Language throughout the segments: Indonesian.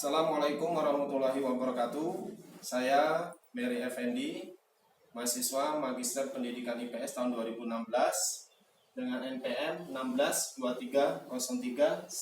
Assalamualaikum warahmatullahi wabarakatuh. Saya Mary Effendi, mahasiswa Magister Pendidikan IPS tahun 2016 dengan NPM 1623031022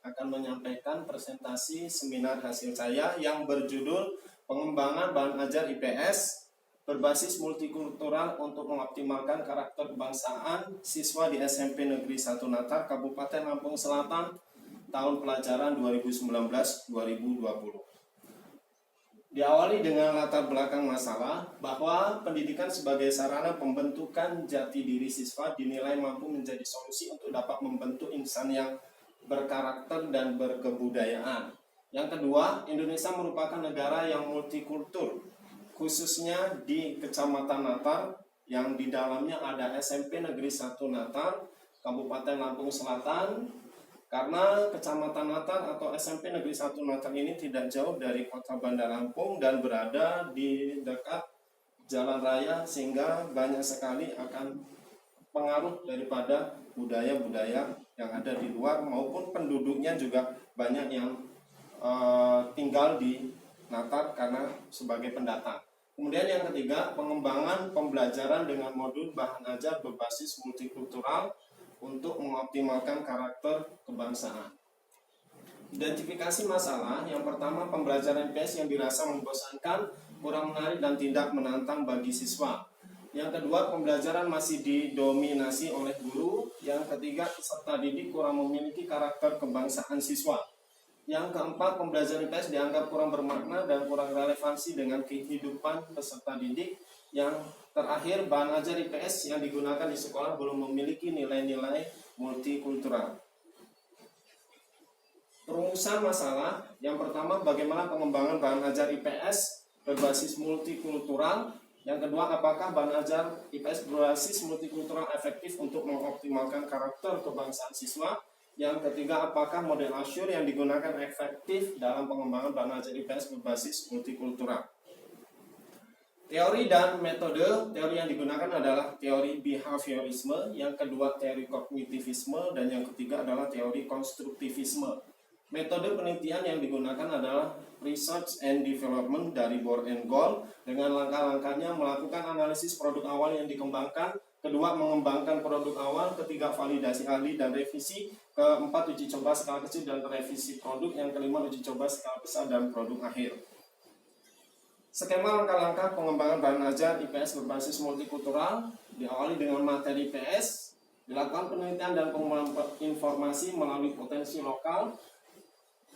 akan menyampaikan presentasi seminar hasil saya yang berjudul Pengembangan Bahan Ajar IPS berbasis multikultural untuk mengoptimalkan karakter kebangsaan siswa di SMP Negeri 1 Natar, Kabupaten Lampung Selatan, tahun pelajaran 2019-2020. Diawali dengan latar belakang masalah bahwa pendidikan sebagai sarana pembentukan jati diri siswa dinilai mampu menjadi solusi untuk dapat membentuk insan yang berkarakter dan berkebudayaan. Yang kedua, Indonesia merupakan negara yang multikultur, khususnya di Kecamatan Natar yang di dalamnya ada SMP Negeri 1 Natar, Kabupaten Lampung Selatan. Karena Kecamatan Natar atau SMP Negeri 1 Natar ini tidak jauh dari kota Bandar Lampung dan berada di dekat jalan raya, sehingga banyak sekali akan pengaruh daripada budaya-budaya yang ada di luar maupun penduduknya juga banyak yang tinggal di Natar karena sebagai pendatang. Kemudian yang ketiga, pengembangan pembelajaran dengan modul bahan ajar berbasis multikultural untuk mengoptimalkan karakter kebangsaan. Identifikasi masalah. Yang pertama, pembelajaran IPS yang dirasa membosankan, kurang menarik dan tidak menantang bagi siswa. Yang kedua, pembelajaran masih didominasi oleh guru. Yang ketiga, peserta didik kurang memiliki karakter kebangsaan siswa. Yang keempat, pembelajaran IPS dianggap kurang bermakna dan kurang relevansi dengan kehidupan peserta didik. Yang terakhir, bahan ajar IPS yang digunakan di sekolah belum memiliki nilai-nilai multikultural. Perumusan masalah. Yang pertama, bagaimana pengembangan bahan ajar IPS berbasis multikultural. Yang kedua, apakah bahan ajar IPS berbasis multikultural efektif untuk mengoptimalkan karakter kebangsaan siswa. Yang ketiga, apakah model Assure yang digunakan efektif dalam pengembangan bahan ajar IPS berbasis multikultural. Teori dan metode. Teori yang digunakan adalah teori behaviorisme, yang kedua teori kognitivisme, dan yang ketiga adalah teori konstruktivisme. Metode penelitian yang digunakan adalah research and development dari Bohr and Gold, dengan langkah-langkahnya melakukan analisis produk awal yang dikembangkan, kedua mengembangkan produk awal, ketiga validasi ahli dan revisi, keempat uji coba skala kecil dan revisi produk, yang kelima uji coba skala besar dan produk akhir. Skema langkah-langkah pengembangan bahan ajar IPS berbasis multikultural. Diawali dengan materi IPS, dilakukan penelitian dan pengumpulan informasi melalui potensi lokal,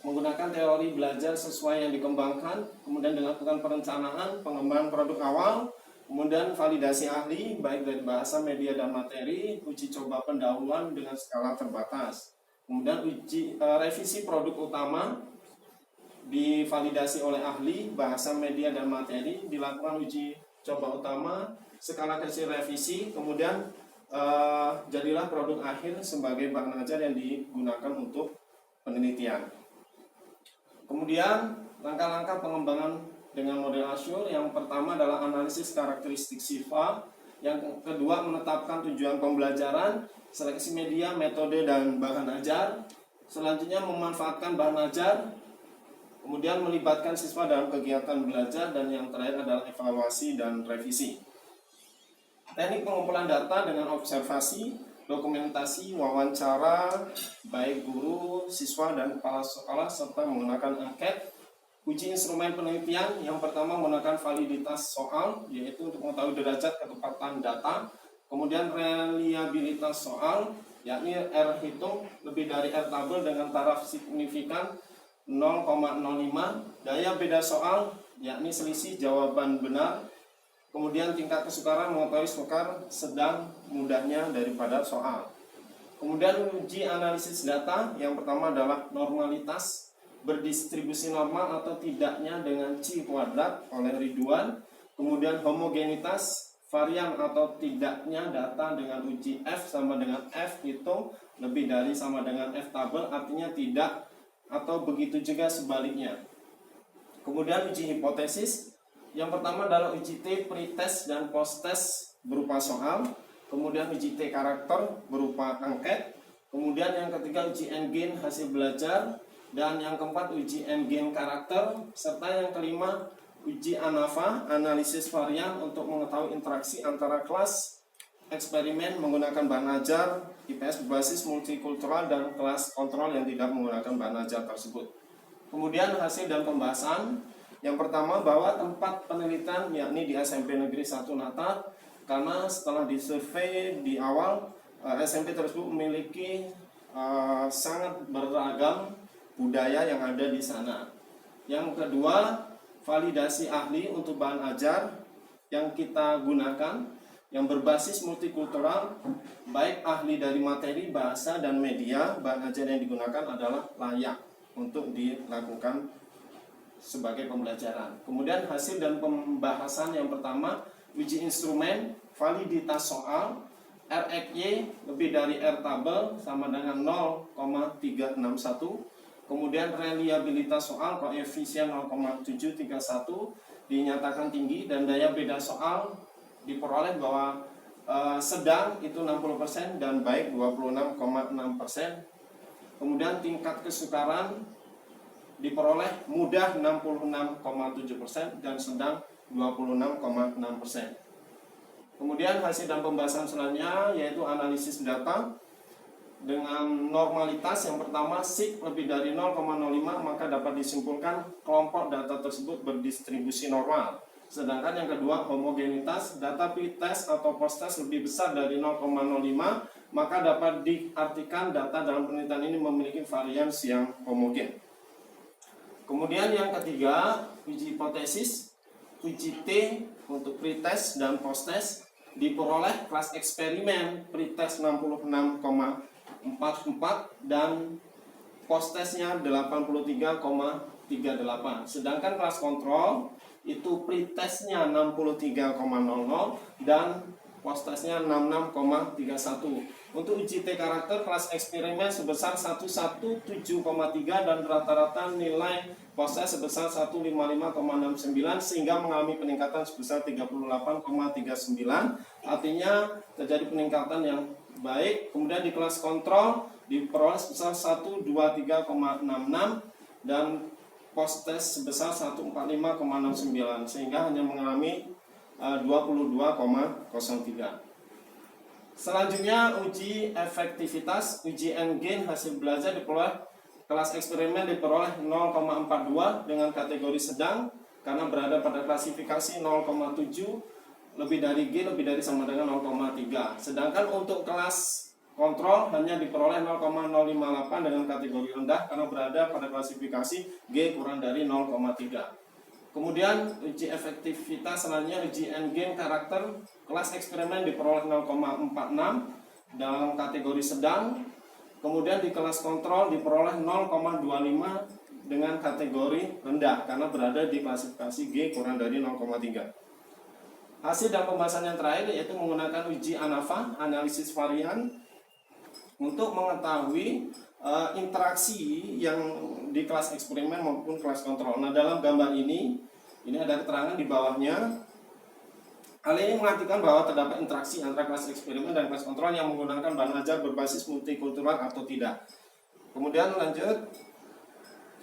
menggunakan teori belajar sesuai yang dikembangkan, kemudian dilakukan perencanaan, pengembangan produk awal, kemudian validasi ahli, baik dari bahasa, media, dan materi, uji coba pendahuluan dengan skala terbatas. Kemudian revisi produk utama, divalidasi oleh ahli, bahasa, media, dan materi, dilakukan uji coba utama, skala kecil revisi, kemudian jadilah produk akhir sebagai bahan ajar yang digunakan untuk penelitian. Kemudian langkah-langkah pengembangan dengan model Assure. Yang pertama adalah analisis karakteristik siswa, yang kedua menetapkan tujuan pembelajaran, seleksi media, metode, dan bahan ajar, selanjutnya memanfaatkan bahan ajar, kemudian melibatkan siswa dalam kegiatan belajar, dan yang terakhir adalah evaluasi dan revisi. Teknik pengumpulan data dengan observasi, dokumentasi, wawancara, baik guru, siswa, dan kepala sekolah, serta menggunakan angket. Uji instrumen penelitian. Yang pertama menggunakan validitas soal, yaitu untuk mengetahui derajat ketepatan data. Kemudian reliabilitas soal, yakni R hitung lebih dari R tabel dengan taraf signifikan 0,05. Daya beda soal, yakni selisih jawaban benar. Kemudian tingkat kesukaran, mengetahui sukar, sedang, mudahnya daripada soal. Kemudian uji analisis data. Yang pertama adalah normalitas, berdistribusi normal atau tidaknya dengan C kuadrat oleh Ridwan. Kemudian homogenitas, varian atau tidaknya data dengan uji F sama dengan F hitung lebih dari sama dengan F tabel, artinya tidak atau begitu juga sebaliknya. Kemudian uji hipotesis. Yang pertama adalah uji T pretest dan post-test berupa soal, kemudian uji T karakter berupa angket, kemudian yang ketiga uji endgame hasil belajar, Dan yang keempat, uji endgame karakter. Serta yang kelima, uji ANAVA, analisis varian untuk mengetahui interaksi antara kelas eksperimen menggunakan bahan ajar IPS berbasis multikultural dan kelas kontrol yang tidak menggunakan bahan ajar tersebut. Kemudian hasil dan pembahasan. Yang pertama, bahwa tempat penelitian yakni di SMP Negeri 1 Nata, karena setelah disurvei di awal, SMP tersebut memiliki sangat beragam budaya yang ada di sana. Yang kedua, validasi ahli untuk bahan ajar yang kita gunakan yang berbasis multikultural, baik ahli dari materi, bahasa, dan media, bahan ajar yang digunakan adalah layak untuk dilakukan sebagai pembelajaran. Kemudian hasil dan pembahasan yang pertama, uji instrumen, validitas soal, RXY lebih dari R tabel sama dengan 0,361. Kemudian reliabilitas soal koefisien 0,731 dinyatakan tinggi, dan daya beda soal diperoleh bahwa sedang itu 60% dan baik 26,6%. Kemudian tingkat kesukaran diperoleh mudah 66,7% dan sedang 26,6%. Kemudian hasil dan pembahasan selanjutnya yaitu analisis data dengan normalitas. Yang pertama, SIG lebih dari 0,05 maka dapat disimpulkan kelompok data tersebut berdistribusi normal. Sedangkan yang kedua, homogenitas, data pretest atau post-test lebih besar dari 0,05 maka dapat diartikan data dalam penelitian ini memiliki varians yang homogen. Kemudian yang ketiga, uji hipotesis, uji T untuk pretest dan post-test diperoleh kelas eksperimen pretest 66,44 dan post-testnya 83,38. Sedangkan kelas kontrol itu pretestnya 63,00 dan post-testnya 66,31. Untuk uji T karakter, kelas eksperimen sebesar 117,3 dan rata-rata nilai post-test sebesar 155,69 sehingga mengalami peningkatan sebesar 38,39. Artinya terjadi peningkatan yang baik. Kemudian di kelas kontrol diperoleh sebesar 123,66 dan post-test sebesar 145,69 sehingga hanya mengalami 22,03. Selanjutnya uji efektivitas, uji endgame hasil belajar diperoleh kelas eksperimen diperoleh 0,42 dengan kategori sedang karena berada pada klasifikasi 0,7 lebih dari G lebih dari sama dengan 0,3. Sedangkan untuk kelas kontrol hanya diperoleh 0,058 dengan kategori rendah karena berada pada klasifikasi G kurang dari 0,3. Kemudian uji efektivitas selanjutnya uji endgame karakter, kelas eksperimen diperoleh 0,46 dalam kategori sedang. Kemudian di kelas kontrol diperoleh 0,25 dengan kategori rendah karena berada di klasifikasi G kurang dari 0,3. Hasil dan pembahasan yang terakhir yaitu menggunakan uji ANAVA, analisis varian, untuk mengetahui interaksi yang di kelas eksperimen maupun kelas kontrol. Nah, dalam gambar ini ada keterangan di bawahnya. Hal ini mengartikan bahwa terdapat interaksi antara kelas eksperimen dan kelas kontrol yang menggunakan bahan ajar berbasis multikultural atau tidak. Kemudian lanjut,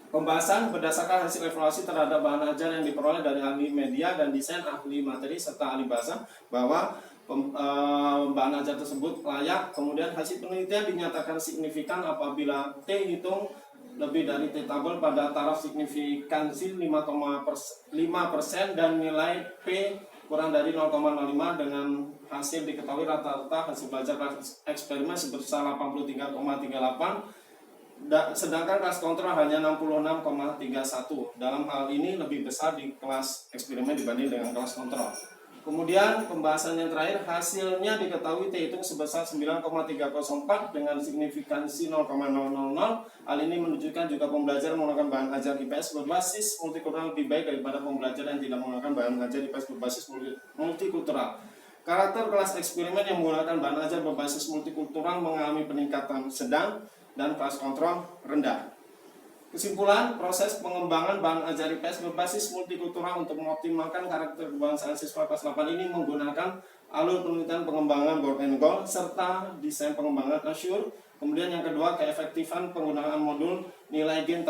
pembahasan berdasarkan hasil evaluasi terhadap bahan ajar yang diperoleh dari ahli media dan desain, ahli materi, serta ahli bahasa, bahwa bahan ajar tersebut layak. Kemudian hasil penelitian dinyatakan signifikan apabila T hitung lebih dari T tabel pada taraf signifikansi 5% dan nilai P kurang dari 0,05 dengan hasil diketahui rata-rata hasil belajar kelas eksperimen sebesar 83,38. Sedangkan kelas kontrol hanya 66,31. Dalam hal ini lebih besar di kelas eksperimen dibanding dengan kelas kontrol. Kemudian pembahasan yang terakhir, hasilnya diketahui T hitung sebesar 9,304 dengan signifikansi 0,000. Hal ini menunjukkan juga pembelajaran menggunakan bahan ajar IPS berbasis multikultural lebih baik daripada pembelajaran yang tidak menggunakan bahan ajar IPS berbasis multikultural. Karakter kelas eksperimen yang menggunakan bahan ajar berbasis multikultural mengalami peningkatan sedang dan kelas kontrol rendah. Kesimpulan, proses pengembangan bahan ajar IPS berbasis multikultural untuk mengoptimalkan karakter kebangsaan siswa kelas 8 ini menggunakan alur penelitian pengembangan board and goal serta desain pengembangan Azure Kemudian yang kedua, keefektifan penggunaan modul, nilai gain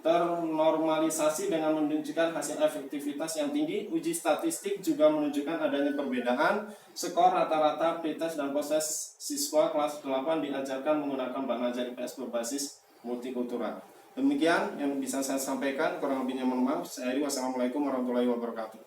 ternormalisasi dengan menunjukkan hasil efektivitas yang tinggi. Uji statistik juga menunjukkan adanya perbedaan skor rata-rata pretest dan proses siswa kelas 8 diajarkan menggunakan bahan ajar IPS berbasis multikultural. Demikian yang bisa saya sampaikan, kurang lebihnya mohon maaf. Saya Eri, wassalamualaikum warahmatullahi wabarakatuh.